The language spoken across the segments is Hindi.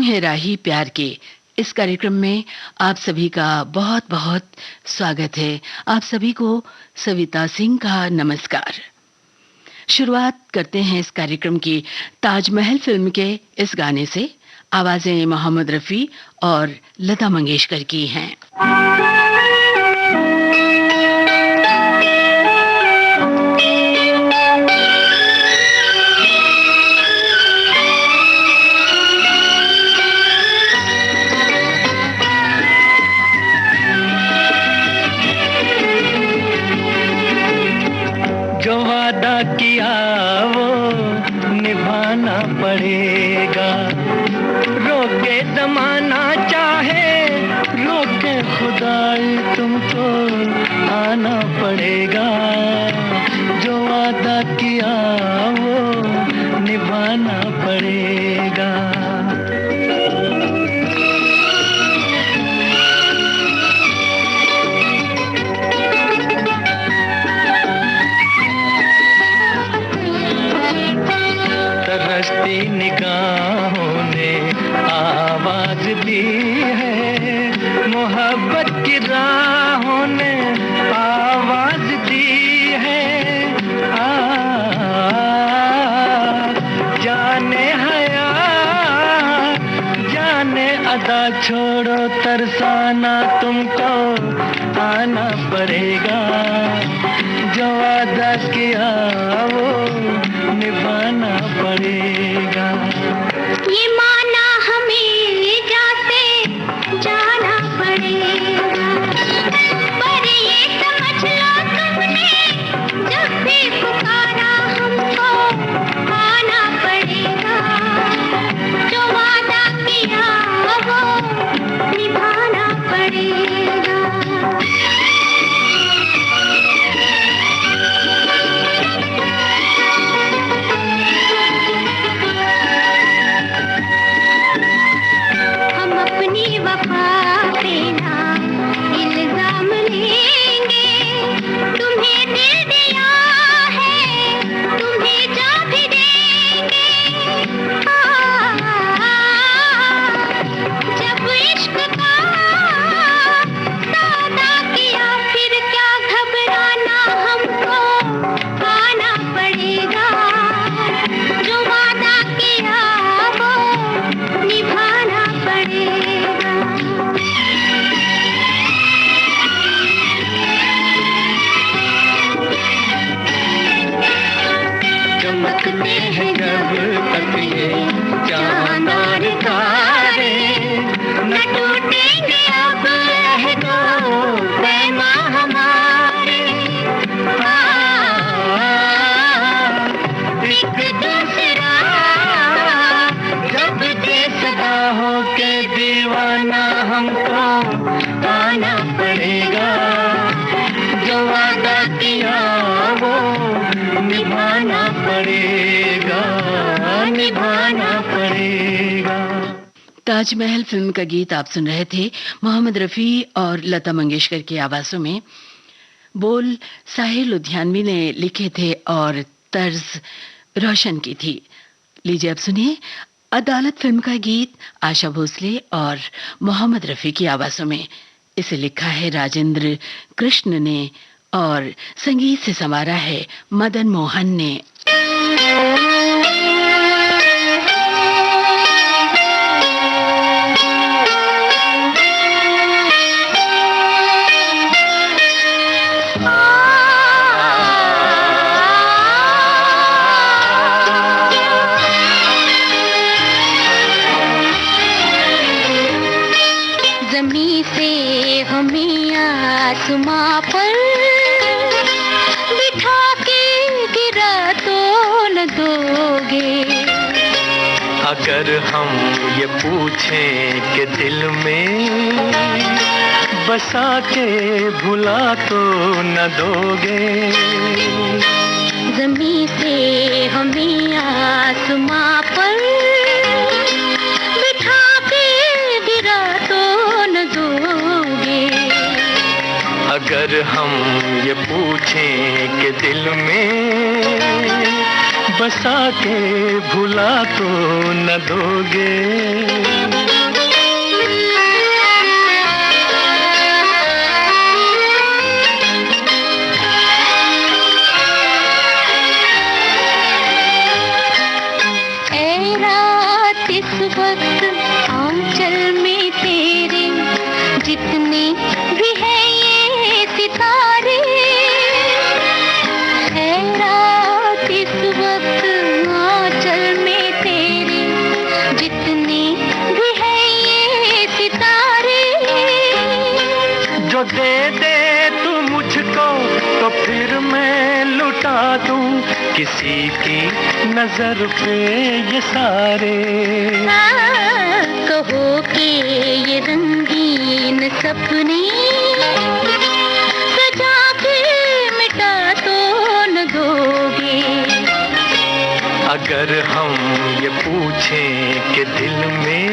है राही प्यार के इस कार्यक्रम में आप सभी का बहुत बहुत स्वागत है। आप सभी को सविता सिंह का नमस्कार। शुरुआत करते हैं इस कार्यक्रम की ताजमहल फिल्म के इस गाने से। आवाजें मोहम्मद रफी और लता मंगेशकर की हैं। जो वादा किया वो निभाना पड़ेगा, रोके जमाना चाहे रोके खुदाई तुमको आना पड़ेगा। जो वादा किया वो निभाना पड़ेगा। तरसती निगाहों ने आवाज दी है, मोहब्बत की राहों ने आवाज दी है। जाने हया जाने अदा छोड़ो तरसाना तुमको आना पड़ेगा। जो वादा किया वो निभाना पड़ेगा। ये माना हमें जाते जाना पड़ेगा, पर ये समझ लो तुमने जब भी पुकारा हमको आना पड़ेगा। जो वादा किया वो निभाना पड़ेगा। ताजमहल फिल्म का गीत आप सुन रहे थे मोहम्मद रफी और लता मंगेशकर की आवाजों में। बोल साहिर लुधियानवी ने लिखे थे और तर्ज रोशन की थी। लीजिए अब सुनिए अदालत फिल्म का गीत आशा भोसले और मोहम्मद रफी की आवाजों में। इसे लिखा है राजेंद्र कृष्ण ने और संगीत से संवारा है मदन मोहन ने। जमी से हमें आसमां पर बिठा के गिरा तो न दोगे। अगर हम ये पूछें कि दिल में बसा के भुला तो न दोगे। जमी से हमें आसमां पर बिठा के गिरा तो न दोगे। अगर हम ये पूछें कि दिल में बसा के भुला तो न दोगे। वक्त आंचल में तेरे, जितने भी है ये सितारे, है रात इस वक्त आंचल में तेरे, जितने भी है ये सितारे। जो दे दे तू मुझको तो फिर मैं लुटा दूं किसी की नजर पे ये सारे। कहो कि ये रंगीन सपने सजा के मिटा तो न दोगे। अगर हम ये पूछें कि दिल में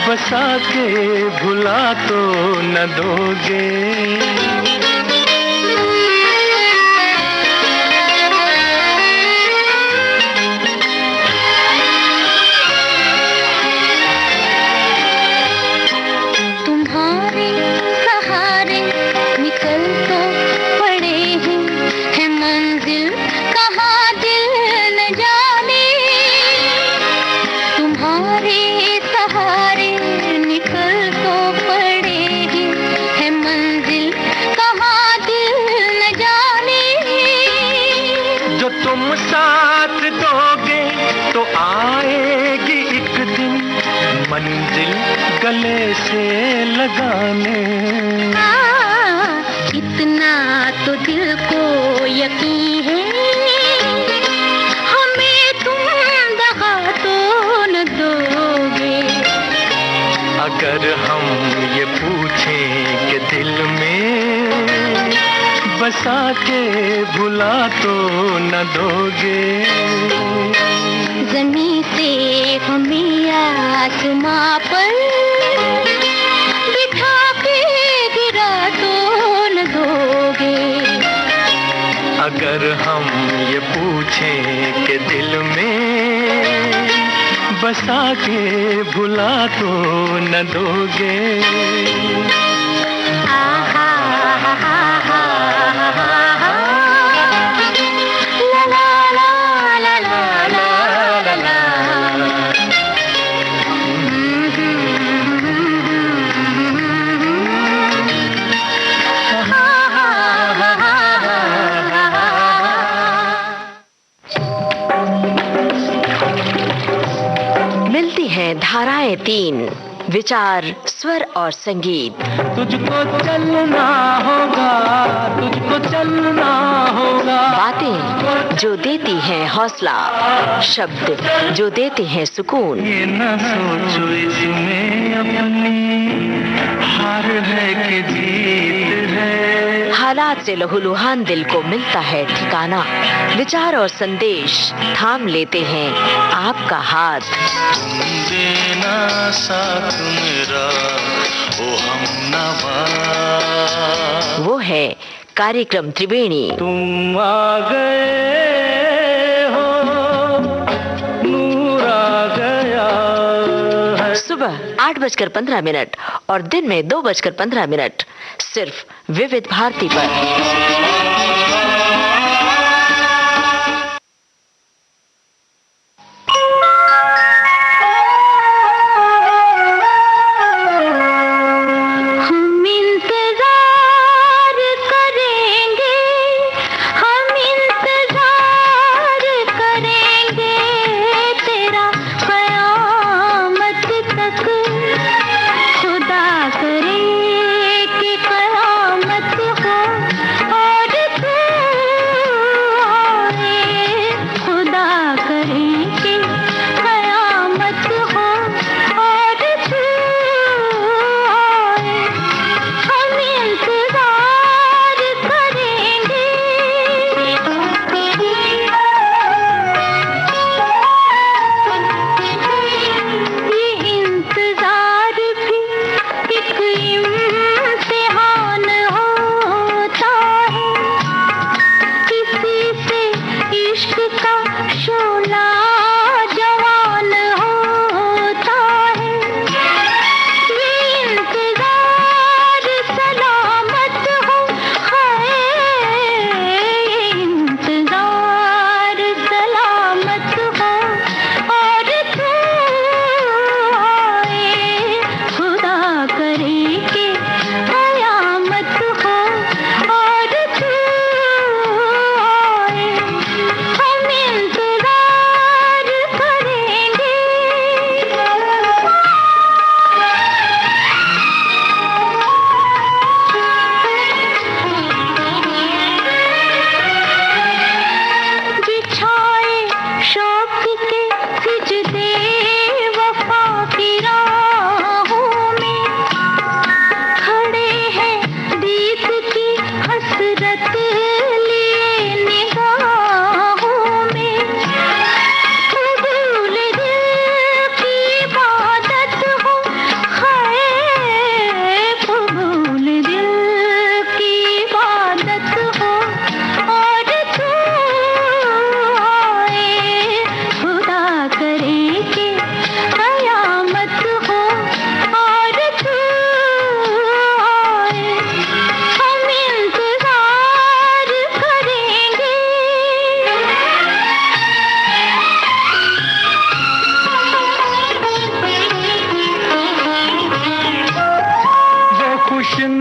बसा के भुला तो न दोगे। मंजिल गले से लगाने। इतना तो दिल को यकीन है, हमें तुम दगा तो न दोगे। अगर हम ये पूछें कि दिल में बसा के भुला तो न दोगे। ज़मीं से हमें आसमां पर बिठा के गिरा तो न दोगे। अगर हम ये पूछें कि दिल में बसा के भुला तो न दोगे। धाराएं 3, विचार, स्वर और संगीत। तुझको चलना होगा, तुझको चलना होगा। बातें जो देती हैं हौसला, शब्द जो देते हैं सुकून। ये न सोचो इसमें अपनी हार है कि जीत है। हालात से लहूलुहान दिल को मिलता है ठिकाना। विचार और संदेश थाम लेते हैं आपका हाथ। देना साथ मेरा ओ हमनवा। वो है कार्यक्रम त्रिवेणी। तुम आ गए हो, नूर आ गया है। सुबह 8:15 और दिन में 2:15 सिर्फ विविध भारती पर।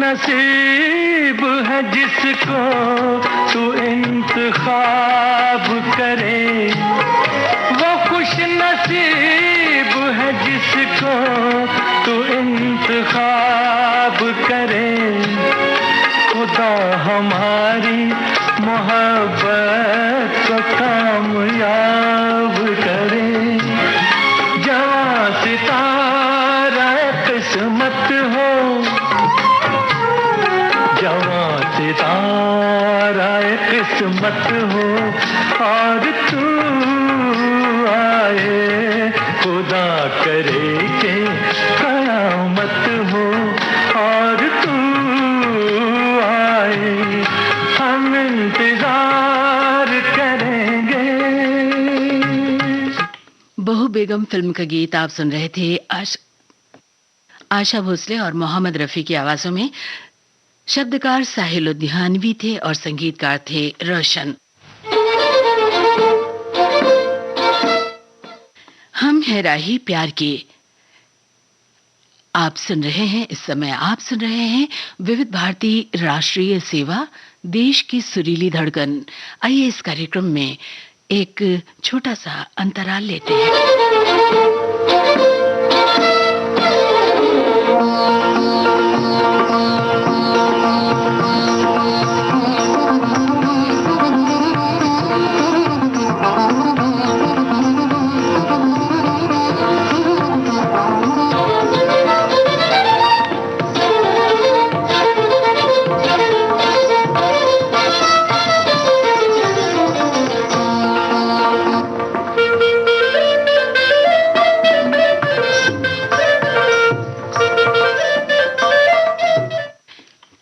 नसीब है जिसको तू इंतखाब करे, वो खुश नसीब है जिसको तू इंतखाब करे। खुदा हमारी मोहब्बत को कामयाब करे। जवां सितारा किस्मत हो, जवां सितारा किस्मत हो, और तू आए खुदा करे के कयामत हो, और तू आए हम इंतजार करेंगे। बहू बेगम फिल्म का गीत आप सुन रहे थे। आशा भोसले और मोहम्मद रफी की आवाजों में। शब्दकार साहिल लुधियानवी थे और संगीतकार थे रोशन। हम है राही प्यार की। आप सुन रहे हैं, इस समय आप सुन रहे हैं विविध भारती राष्ट्रीय सेवा, देश की सुरीली धड़कन। आइए इस कार्यक्रम में एक छोटा सा अंतराल लेते हैं।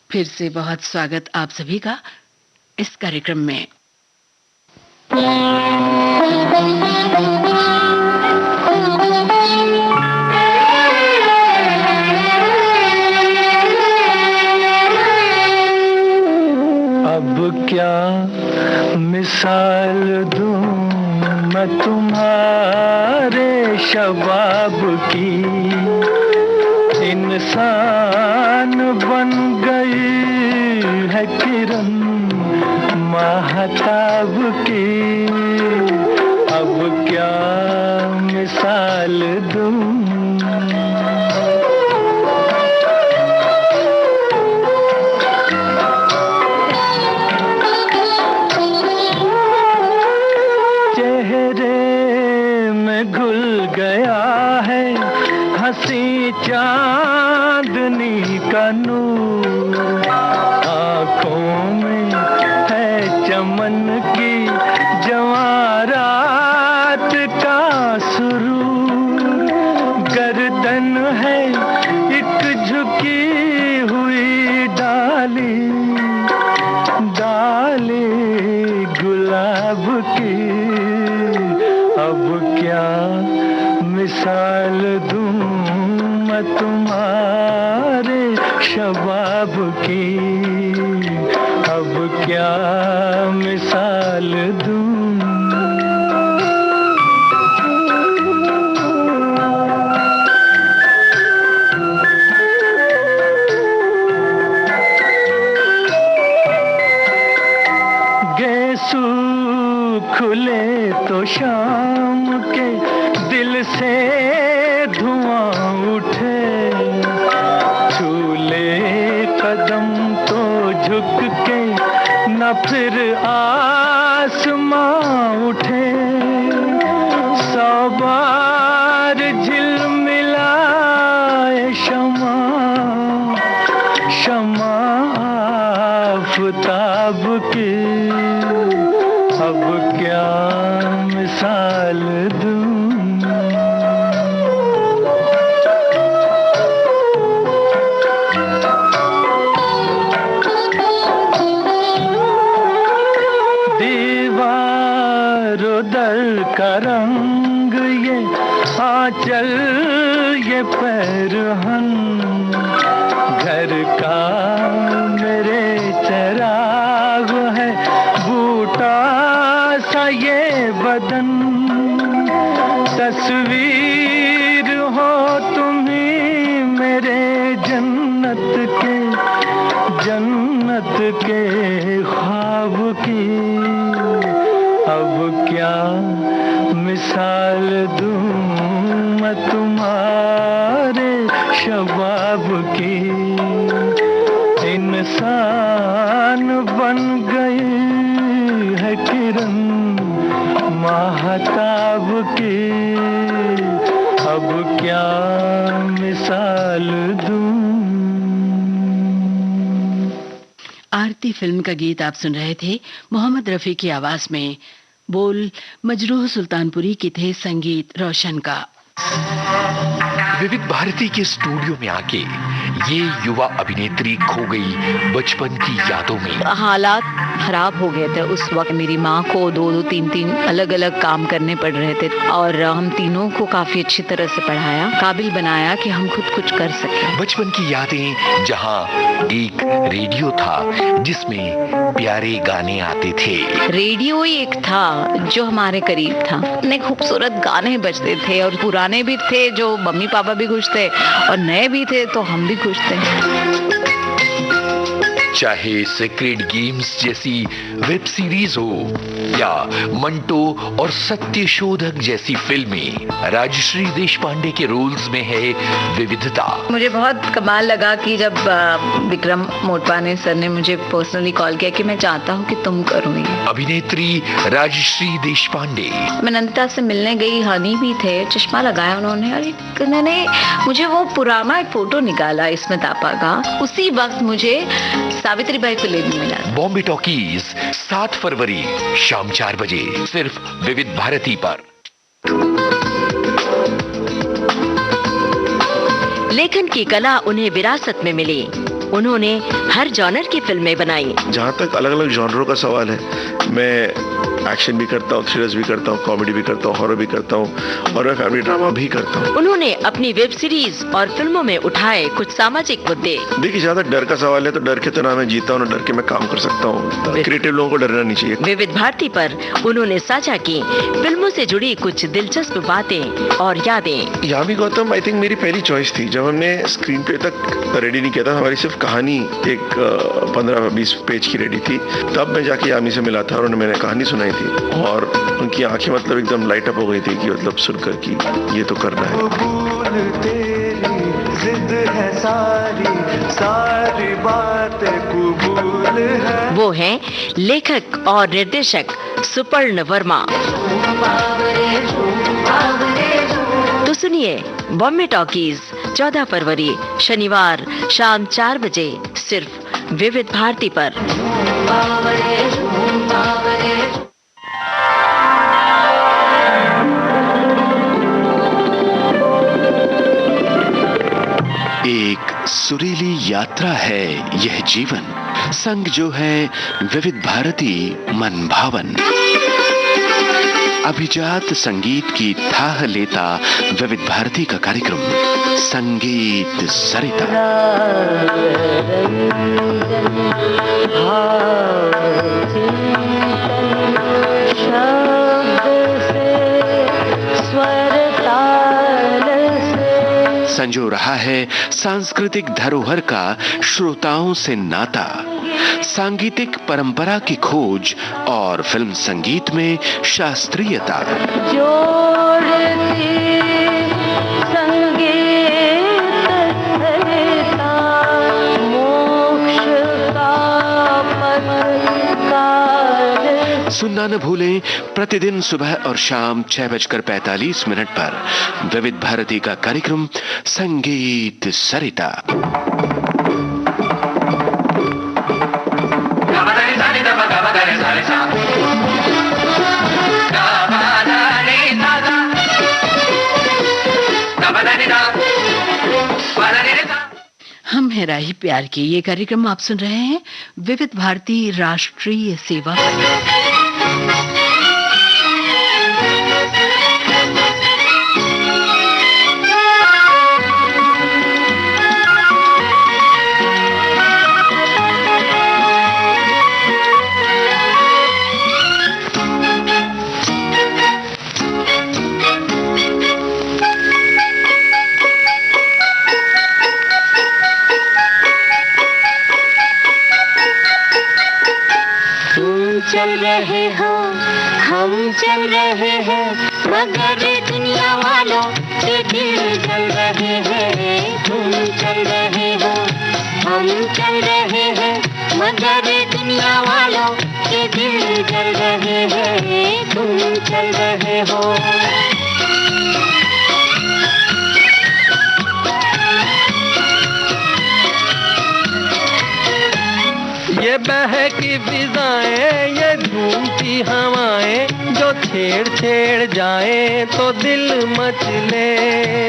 फिर से बहुत स्वागत आप सभी का इस कार्यक्रम में। अब क्या मिसाल दूं मैं तुम्हारे शबाब की, इंसान बन गई है किरण महताब की। अब क्या मिसाल दूं, चेहरे में घुल गया है हंसी चांदनी का नूर, आँखों में है चमन की जवारात का सुरूर, गर्दन है एक झुकी हुई डाली, डाली गुलाब की। अब क्या मिसाल दूं मैं तुम्हारे शबाब की, अब क्या मिसाल दूं। गेसू खुले तो शाम के दिल से धुआं उठे, छूले कदम तो झुक के न फिर आसमां उठे, 100 बार झिलमिलाए शमा, शमा आफताब की। अब क्या मिसाल दूं, दीवारों दर का रंग ये आंचल ये पैरहन, घर का मेरे चराग है बूटा सा ये बदन, तस्वीर हो तुम्ही मेरे जन्नत के के ख्वाब की अब क्या मिसाल दूं मैं तुम्हारे शबाब की। इंसान बन गई है किरण महताब की अब क्या मिसाल दूं। आरती फिल्म का गीत आप सुन रहे थे मोहम्मद रफी की आवाज में। बोल मजरूह सुल्तानपुरी की थे, संगीत रोशन का। विविध भारती के स्टूडियो में आके ये युवा अभिनेत्री खो गई बचपन की यादों में। हालात खराब हो गए थे उस वक्त। मेरी माँ को 2-2, 3-3 अलग अलग काम करने पड़ रहे थे और हम तीनों को काफी अच्छी तरह से पढ़ाया, काबिल बनाया कि हम खुद कुछ कर सके। बचपन की यादें जहाँ एक रेडियो था जिसमें प्यारे गाने आते थे। रेडियो ही एक था जो हमारे करीब था। इतने खूबसूरत गाने बजते थे और पुराने भी थे जो मम्मी पापा भी खुश थे और नए भी थे तो हम भी खुश थे। चाहे सेक्रेड गेम्स जैसी वेब सीरीज हो या मंटो और सत्य शोधक जैसी फिल्में, राजश्री देशपांडे के रोल्स में है विविधता। मुझे बहुत कमाल लगा कि जब विक्रम मोटवाने सर ने मुझे पर्सनली कॉल किया कि मैं चाहता हूँ कि तुम करो ये। अभिनेत्री राजश्री देशपांडे। मैं नंदिता से मिलने गई, हनी भी थे, चश्मा लगाया उन्होंने और उन्होंने मुझे वो पुराना एक फोटो निकाला इसमें तापा का। उसी वक्त मुझे सावित्रीबाई फुले भी मिला। बॉम्बे टॉकीज 7 फरवरी शाम 4 बजे सिर्फ विविध भारती पर। लेखन की कला उन्हें विरासत में मिली। उन्होंने हर जॉनर की फिल्में बनाई। जहाँ तक अलग अलग जॉनरों का सवाल है, मैं एक्शन भी करता हूँ, थ्रिलर्स भी करता हूँ, कॉमेडी भी करता हूँ, हॉरर भी करता हूँ और मैं फैमिली ड्रामा भी करता हूँ। उन्होंने अपनी वेब सीरीज और फिल्मों में उठाए कुछ सामाजिक मुद्दे। देखिए, जहाँ तक डर का सवाल है तो डर के तो ना मैं जीता हूँ ना डर के मैं काम कर सकता हूँ। क्रिएटिव लोगों को डरना नहीं चाहिए। विविध भारती पर उन्होंने साझा की फिल्मों से जुड़ी कुछ दिलचस्प बातें और यादें। यामी गौतम आई थिंक मेरी पहली चॉइस थी। जब हमने स्क्रीन प्ले तक रेडी नहीं किया था, हमारी सिर्फ कहानी एक 15-20 पेज की रेडी थी, तब मैं जाके यामी से मिला था और उन्होंने मैंने कहानी सुनाई थी और उनकी आंखें मतलब एकदम लाइट अप हो गई थी कि मतलब सुनकर कि ये तो करना है। तेरी जिद है सारी बातें कबूल है। वो हैं लेखक और निर्देशक सुपर्ण वर्मा। तो सुनिए बॉम्बे टॉकीज 14 फरवरी शनिवार शाम 4 बजे सिर्फ विविध भारती पर। एक सुरीली यात्रा है यह जीवन, संग जो है विविध भारती मन भावन। अभिजात संगीत की थाह लेता विविध भारती का कार्यक्रम संगीत सरिता। संजो रहा है सांस्कृतिक धरोहर का श्रोताओं से नाता, सांगीतिक परंपरा की खोज और फिल्म संगीत में शास्त्रीयता। सुनना न भूलें प्रतिदिन सुबह और शाम 6:45 पर विविध भारती का कार्यक्रम संगीत सरिता। हम हैं राही प्यार की। ये कार्यक्रम आप सुन रहे हैं विविध भारती राष्ट्रीय सेवा पर। चल रहे हो, हम चल रहे हैं, मगर दुनिया वालों के दिल जल रहे हैं। तुम चल रहे हो, हम चल रहे हैं, मगर दुनिया वालों के दिल जल रहे हैं। तुम चल रहे हो। ये बहकी फिजाएं, ये झूमती हवाएं, जो छेड़ छेड़ जाए तो दिल मचले।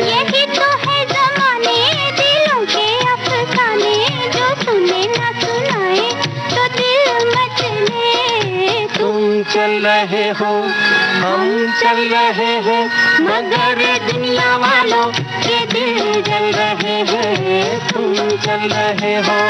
यही तो है ज़माने, दिलों के अफसाने, जो सुने ना सुनाए तो दिल मचले। तुम चल रहे हो, हम चल रहे हैं, मगर दुनिया वालों के दिल जल रहे हैं। तुम चल रहे हो।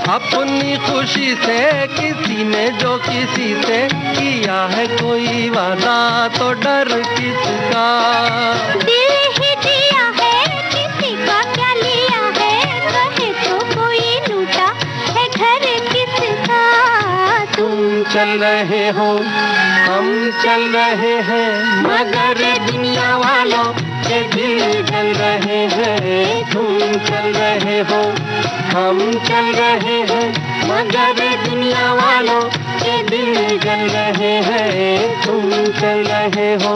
अपनी खुशी से किसी ने जो किसी से किया है कोई वादा, तो डर किसका। दिल ही दिया है, किसी का क्या लिया है, कहे तो कोई लूटा है घर किसका। तुम चल रहे हो, हम चल रहे हैं, मगर दुनिया वालों के दिल जल रहे हैं। तुम चल रहे हो, हम चल रहे हैं, मगर दुनिया वालों के दिल जल रहे हैं। तुम चल रहे हो।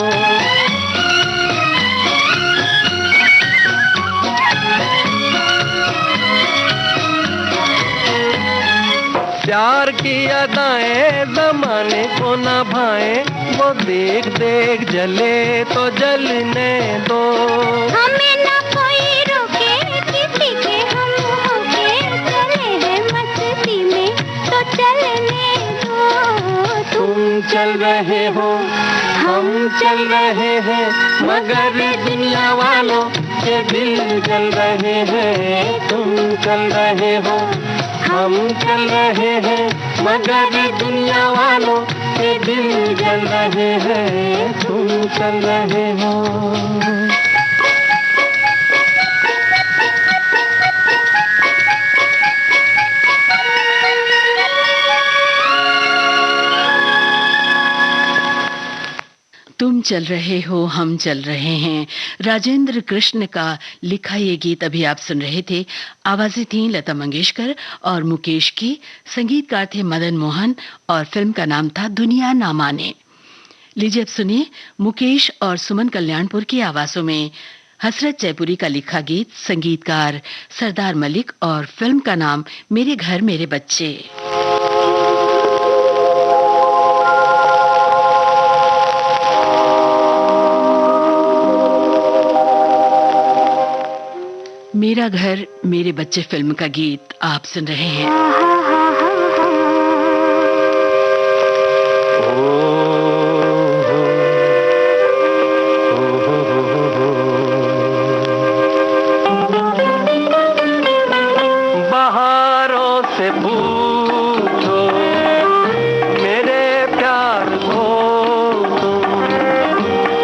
प्यार की अदाएं ज़माने को न भाएं, वो देख देख जले तो जलने दो। हमें ना कोई रोके, किसी के हम होके चले हैं मस्ती में, तो चलने दो। तुम चल रहे हो, हम चल रहे हैं, मगर दुनिया वालों के दिल जल रहे हैं। तुम चल रहे हो, हम चल रहे हैं, मगर दुनिया वालों के दिल जल रहे हैं। तुम चल रहे हो। तुम चल रहे हो, हम चल रहे हैं। राजेंद्र कृष्ण का लिखा ये गीत अभी आप सुन रहे थे। आवाजें थीं लता मंगेशकर और मुकेश की, संगीतकार थे मदन मोहन और फिल्म का नाम था दुनिया ना माने। लीजिए अब सुनिए मुकेश और सुमन कल्याणपुर की आवाजों में हसरत जयपुरी का लिखा गीत, संगीतकार सरदार मलिक और फिल्म का नाम मेरे घर मेरे बच्चे। मेरा घर मेरे बच्चे फिल्म का गीत आप सुन रहे हैं। बहारों से पूछो मेरे प्यार को,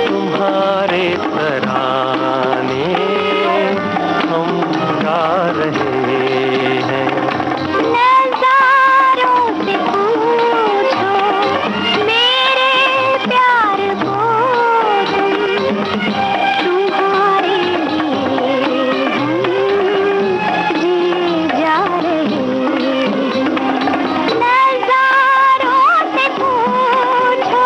तुम्हारे तराने हम गा रहे हैं। नज़ारों से पूछो मेरे प्यार को, तुम्हारे लिए हम जी जा रहे हैं। नज़ारों से पूछो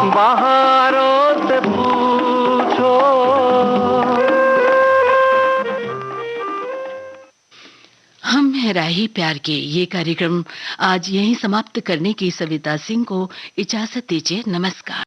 बहारों से पूछो। हम है राही प्यार के ये कार्यक्रम आज यहीं समाप्त करने की सविता सिंह को इजाजत दीजिए। नमस्कार।